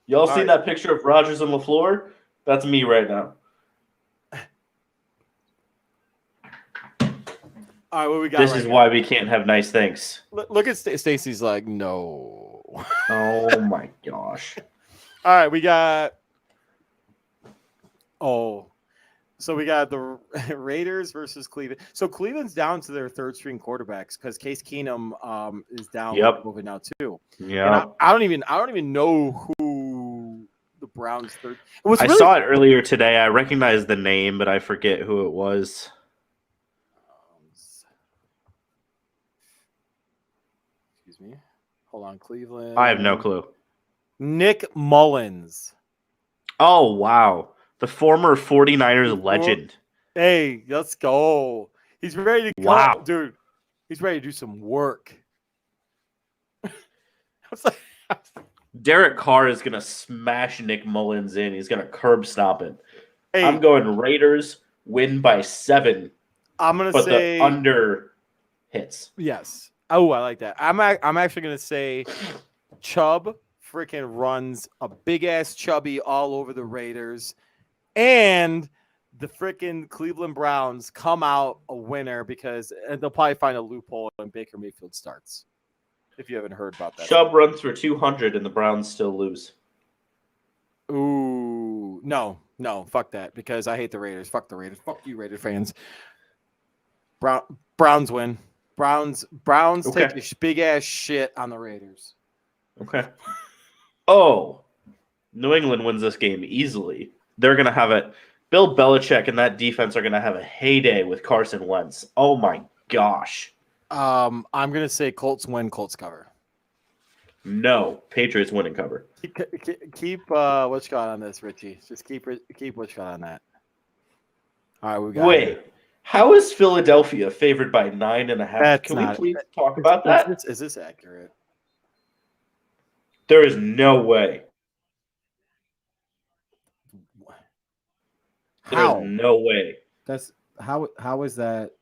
Y'all see that picture of Rodgers and LaFleur? That's me right now. All right, what we got? This is why we can't have nice things. Look at Stacy's like, no. Oh my gosh. All right, we got. Oh, so we got the Raiders versus Cleveland. So Cleveland's down to their third string quarterbacks because Case Keenum is down with COVID now too. Yeah. I don't even know who the Browns third. I saw it earlier today. I recognized the name, but I forget who it was. Excuse me. Hold on, Cleveland. I have no clue. Nick Mullins. Oh, wow. The former 49ers legend. Hey, let's go. He's ready to go, dude. He's ready to do some work. Derek Carr is going to smash Nick Mullins in. He's going to curb stomp it. Hey, I'm going Raiders win by 7. I'm going to say the under hits. Yes. Oh, I like that. I'm actually going to say Chubb freaking runs a big-ass chubby all over the Raiders. And the freaking Cleveland Browns come out a winner because they'll probably find a loophole and Baker Mayfield starts. If you haven't heard about that. Chubb runs for 200 and the Browns still lose. Ooh, no, fuck that because I hate the Raiders. Fuck the Raiders. Fuck you, Raider fans. Browns win. Browns take a big-ass shit on the Raiders. Okay. Oh, New England wins this game easily. They're going to have it. Bill Belichick and that defense are going to have a heyday with Carson Wentz. Oh, my gosh. I'm going to say Colts win, Colts cover. No, Patriots win and cover. Keep what you got on this, Richie. Just keep what you got on that. All right, we got Wait, how is Philadelphia favored by 9.5? Can we please talk about that? Is this accurate? There is no way. How? There's no way. That's how is that?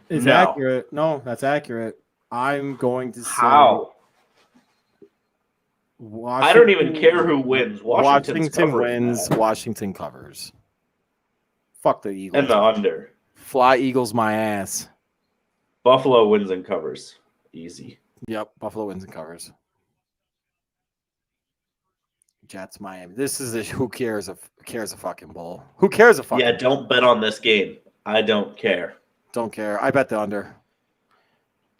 Is accurate? No, that's accurate. I'm going to say how. I don't even care who wins. Washington wins. Washington covers. Fuck the Eagles. And the under. Fly Eagles my ass. Buffalo wins and covers. Easy. Yep, Buffalo wins and covers. Jets Miami. This is a who cares a fucking bowl. Who cares a fucking Yeah, don't bet on this game. I don't care. Don't care. I bet the under.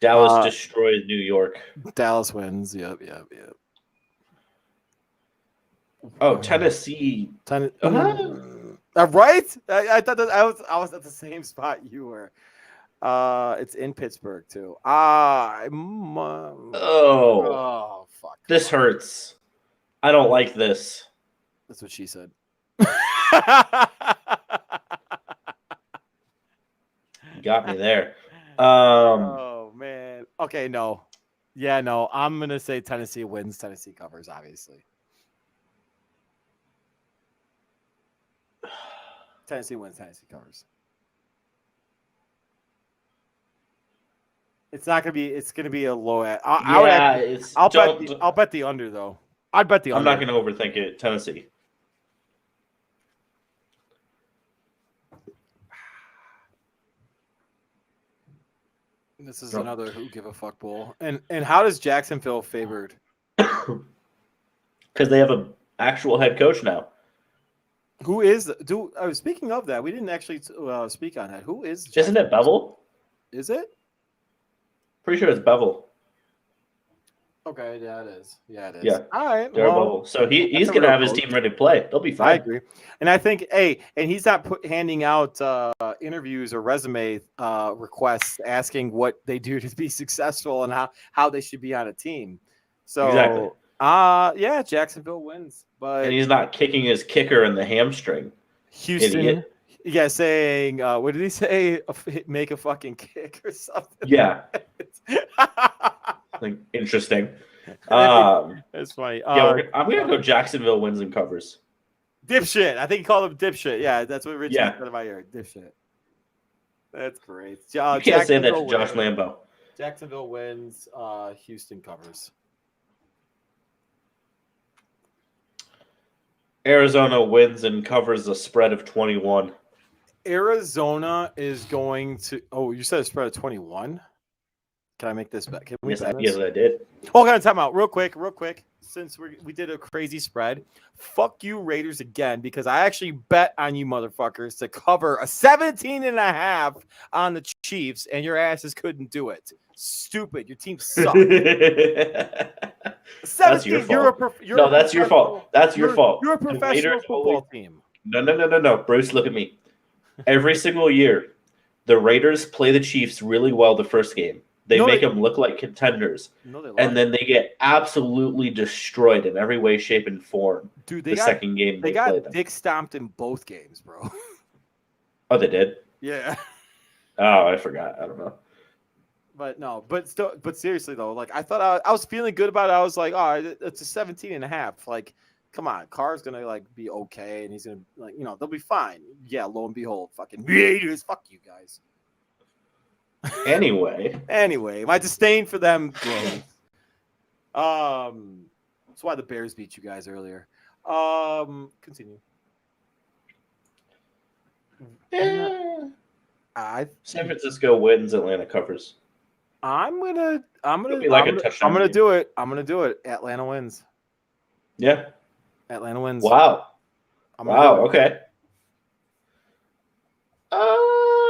Dallas destroys New York. Dallas wins. Yep. Oh, Tennessee. Right? I thought that I was at the same spot you were. It's in Pittsburgh too. Oh, fuck. This hurts. I don't like this. That's what she said. You got me there. Oh man. Okay, no. Yeah, no. I'm gonna say Tennessee wins. Tennessee covers, obviously. Tennessee wins. Tennessee covers. It's not gonna be. It's gonna be a low. I'll bet the under though. I'd bet the under. I'm not gonna overthink it. Tennessee. This is another who give a fuck bowl. And how does Jacksonville favored? Because they have an actual head coach now. Who is? Speaking of that, we didn't actually speak on that. Who is? Isn't it Bevel? Is it? Pretty sure it's Bevel. Okay, yeah, it is. Yeah, it is. Yeah. All right. Darrell Well, Bevel. So he's a going to real have his coach. team ready to play. They'll be I fine. agree. And I think, and he's not handing out interviews or resume requests asking what they do to be successful and how they should be on a team. So, Exactly. yeah, Jacksonville wins. But And he's not kicking his kicker in the hamstring. Houston, Idiot. yeah, saying, what did he say? Make a fucking kick or something. Yeah. Like, interesting. It's funny. Yeah, I'm going to go Jacksonville wins and covers. Dipshit. I think he called him dipshit. Yeah, that's what Richie Yeah. said in my ear. Dipshit. That's great. You can't say that to Josh wins. Lambo. Jacksonville wins. Houston covers. Arizona wins and covers a spread of 21. Arizona is going to. Oh, you said a spread of 21. Can I make this bet? Can we bet Yes, this? I did. Oh, can I time out real quick? Since we did a crazy spread, fuck you Raiders again, because I actually bet on you motherfuckers to cover a 17.5 on the Chiefs, and your asses couldn't do it. Stupid. Your team sucks. That's your fault. That's your fault. That's your fault. You're a professional football team. No. Bruce, look at me. Every single year, the Raiders play the Chiefs really well the first game. They make them look like contenders. And then they get absolutely destroyed in every way, shape, and form. Dude, second game they play got them. dick stomped in both games, bro. Oh, they did? Yeah. Oh, I forgot. I don't know. But seriously though, like I thought I was feeling good about it. I was like, oh, it's a 17.5. Like, come on, Carr's gonna like be okay, and he's gonna like, they'll be fine. Yeah, lo and behold, fucking Raiders, fuck you guys. Anyway, my disdain for them grows. That's why the Bears beat you guys earlier. Continue. San Francisco wins, Atlanta covers. I'm gonna be like a touchdown I'm gonna game. do it. Atlanta wins. Yeah. Atlanta wins. Wow. Wow. Okay.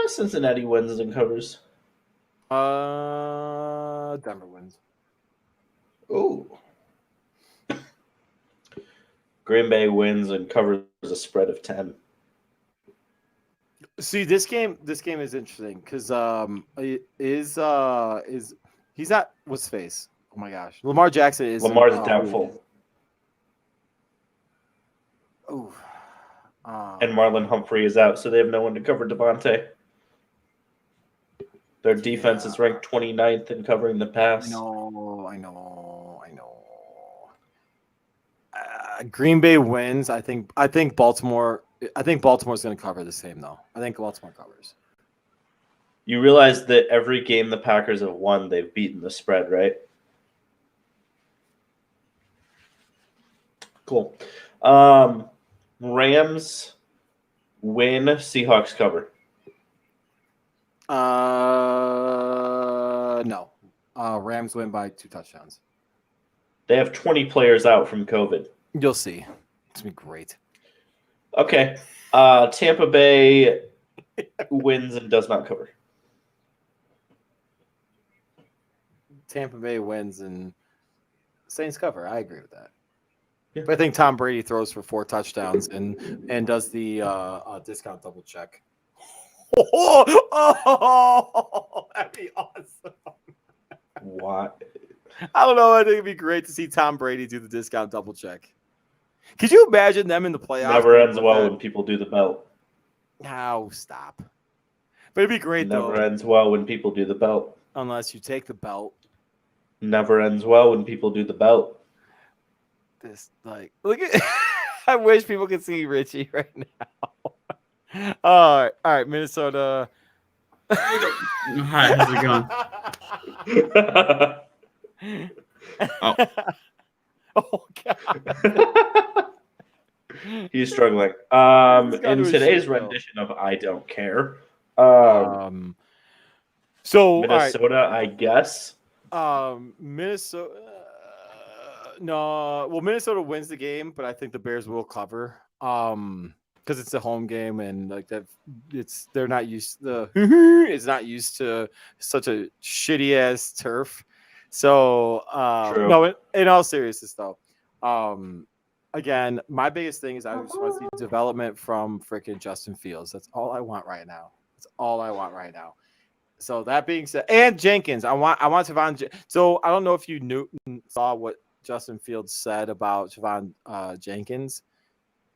Cincinnati wins and covers. Denver wins. Ooh. Green Bay wins and covers a spread of 10. See, this game is interesting because he's not what's face. Oh my gosh, Lamar Jackson is Lamar's doubtful. Oh. And Marlon Humphrey is out, so they have no one to cover Devontae. Their defense is ranked 29th in covering the pass. I know. Green Bay wins. I think Baltimore. I think Baltimore's going to cover the same though. I think Baltimore covers. You realize that every game the Packers have won, they've beaten the spread, right? Cool. Rams win, Seahawks cover. No. Rams win by 2 touchdowns. They have 20 players out from COVID. You'll see. It's gonna be great. Okay. Tampa Bay wins and does not cover. Tampa Bay wins and Saints cover. I agree with that. Yeah. But I think Tom Brady throws for 4 touchdowns and does the discount double check. Oh, that'd be awesome. What? I don't know. I think it'd be great to see Tom Brady do the discount double check. Could you imagine them in the playoffs? Never ends well when people do the belt. No, stop. But it'd be great though. Never ends well when people do the belt. Unless you take the belt. Never ends well when people do the belt. This look at. I wish people could see Richie right now. All right, Minnesota. Hi, how's it going? Oh. Oh God. He's struggling. In today's rendition of I Don't Care. So Minnesota, I guess. Minnesota. No, well, Minnesota wins the game, but I think the Bears will cover. because it's a home game and like that, they're not used it's not used to such a shitty ass turf. So True. no, in all seriousness though, again, my biggest thing is I just want to see development from freaking Justin Fields. That's all I want right now. That's all I want right now. So that being said, and Jenkins, I want Javon. So I don't know if you saw what Justin Fields said about Javon Jenkins,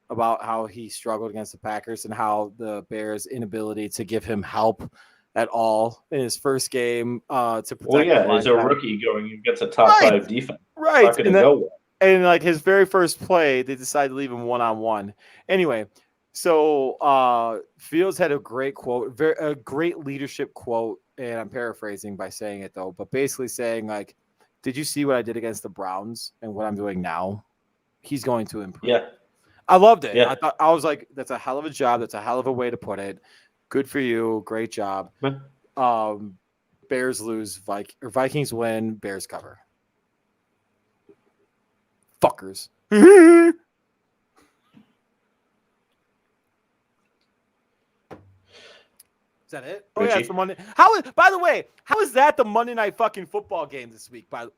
about how he struggled against the Packers and how the Bears' inability to give him help at all in his first game to protect. Well, yeah, as a rookie going against a top 5 defense, right? Not going to go well. And like his very first play, they decided to leave him one-on-one. Anyway, so Fields had a great quote, a great leadership quote, and I'm paraphrasing by saying it though, but basically saying like, "Did you see what I did against the Browns and what I'm doing now? He's going to improve." Yeah, I loved it. Yeah. I was like, "That's a hell of a job. That's a hell of a way to put it. Good for you. Great job." Bears lose, Vikings win, Bears cover. Fuckers. Is that it? Oh, Richie? yeah, it's the Monday. By the way, how is that the Monday night fucking football game this week? What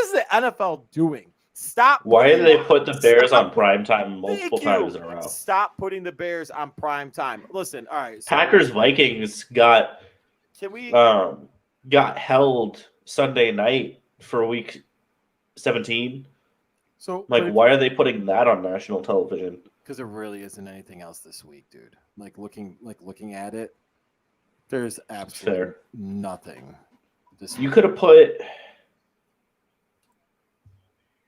is the NFL doing? Stop. Why did they put the Bears on prime time multiple times in a row? Stop putting the Bears on prime time. Listen, all right. So Packers Vikings got can got held Sunday night for week 17. So why are they putting that on national television? Because there really isn't anything else this week, dude. Looking at it, there's absolutely nothing. You could have put.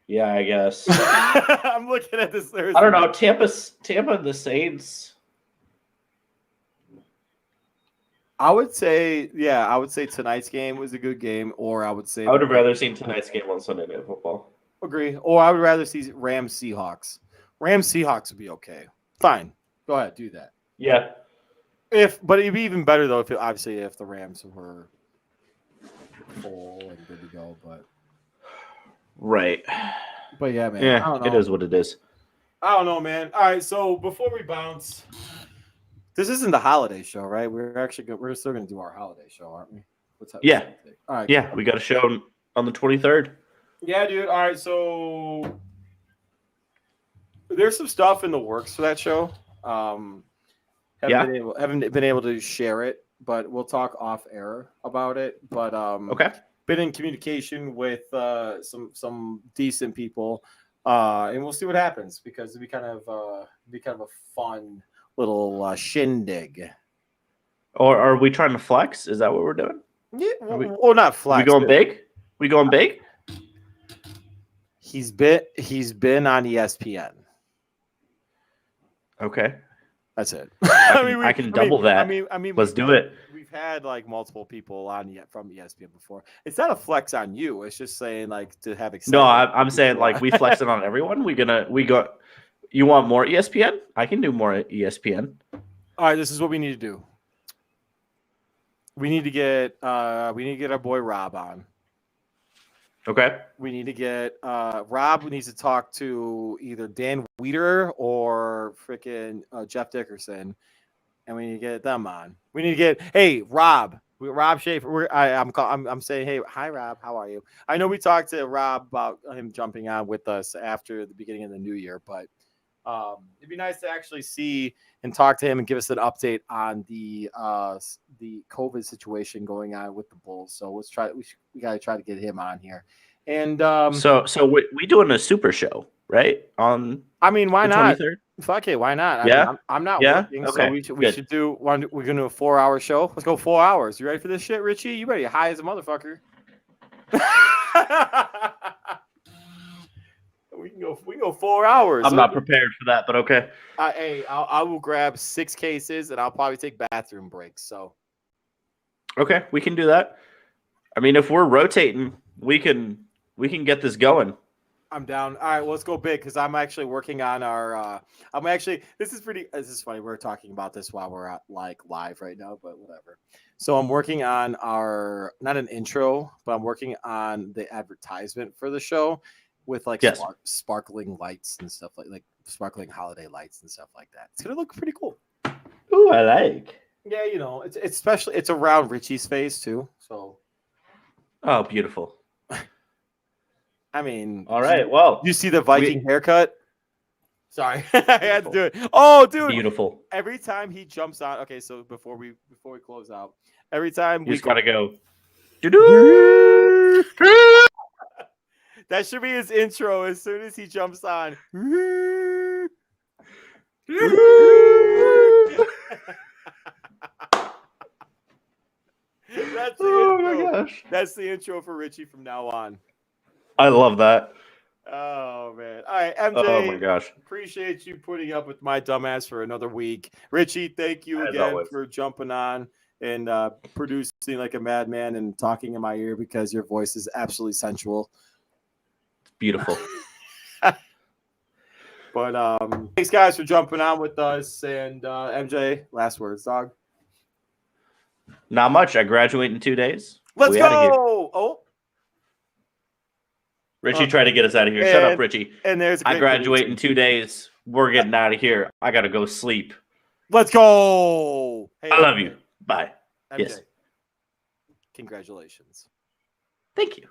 Yeah, I guess. I'm looking at this Thursday. I don't know. Tampa and the Saints. I would say tonight's game was a good game, or I would say I would have rather seen tonight's game on Sunday Night Football. Agree. Or I would rather see Rams Seahawks. Rams Seahawks would be okay. Fine. Go ahead, do that. Yeah. But it'd be even better though if the Rams were full and good to go. Right. But yeah, man. Yeah, I don't know. it is what it is. I don't know, man. All right, so before we bounce, this isn't the holiday show, right? We're still gonna do our holiday show, aren't we? Yeah. All right. Yeah, we got a show on the 23rd. Yeah, dude. All right, so there's some stuff in the works for that show. Haven't been able to share it, but we'll talk off air about it. But Okay. Been in communication with some decent people, and we'll see what happens because it'd be kind of a fun little shindig. Or are we trying to flex? Is that what we're doing? Yeah, well, not flex. We going big? We going big? He's been on ESPN. Okay. That's it. I can double that. Let's do it. We've had like multiple people on from ESPN before. It's not a flex on you. It's just saying like to have excitement. No, I'm saying like we flex it on everyone. You want more ESPN? I can do more ESPN. All right, this is what we need to do. We need to get our boy Rob on. Okay. We need to get Rob needs to talk to either Dan Weeder or freaking Jeff Dickerson, and we need to get them on. We need to get Rob Schaefer. I'm saying hey, hi Rob, how are you? I know we talked to Rob about him jumping on with us after the beginning of the new year, but it'd be nice to actually see and talk to him and give us an update on the COVID situation going on with the Bulls. So let's try. We got to try to get him on here. And so we doing a super show, right? I mean, why not? 23rd? Fuck it, why not? Yeah, I mean, I'm not working, okay. So we should do. We're gonna do a 4-hour show. Let's go 4 hours. You ready for this shit, Richie? You ready? High as a motherfucker. We can go 4 hours. I'm not prepared for that, but okay. I will grab 6 cases and I'll probably take bathroom breaks. So, okay, we can do that. I mean, if we're rotating, we can get this going. I'm down. All right, well, let's go big because I'm actually working on our. This is funny. We're talking about this while we're at live right now, but whatever. So I'm working on our not an intro, but I'm working on the advertisement for the show with sparkling lights and stuff like sparkling holiday lights and stuff like that. It's gonna look pretty cool. Ooh, I like. Yeah, it's especially it's around Richie's face too. So Oh, beautiful. I mean, All right. Well, you see the Viking haircut? Sorry, I had to do it. Oh, dude, beautiful. every time he jumps on. Okay, so before we close out, every time You we just gotta go. that should be his intro as soon as he jumps on. That's the Oh intro. my gosh. That's the intro for Richie from now on. I love that. Oh man! All right, MJ. Oh my gosh. Appreciate you putting up with my dumbass for another week. Richie, thank you As again always. for jumping on and producing like a madman and talking in my ear because your voice is absolutely sensual. It's beautiful. But thanks guys for jumping on with us. And MJ, last words, dog. Not much. I graduate in 2 days. Let's We outta here. go. Oh, Richie tried to get us out of here. Shut up, Richie. and there's a I great graduate producer. in 2 days. We're getting out of here. I gotta go sleep. Let's go. Hey, I love MJ. you. Bye. MJ. Yes. Congratulations. Thank you.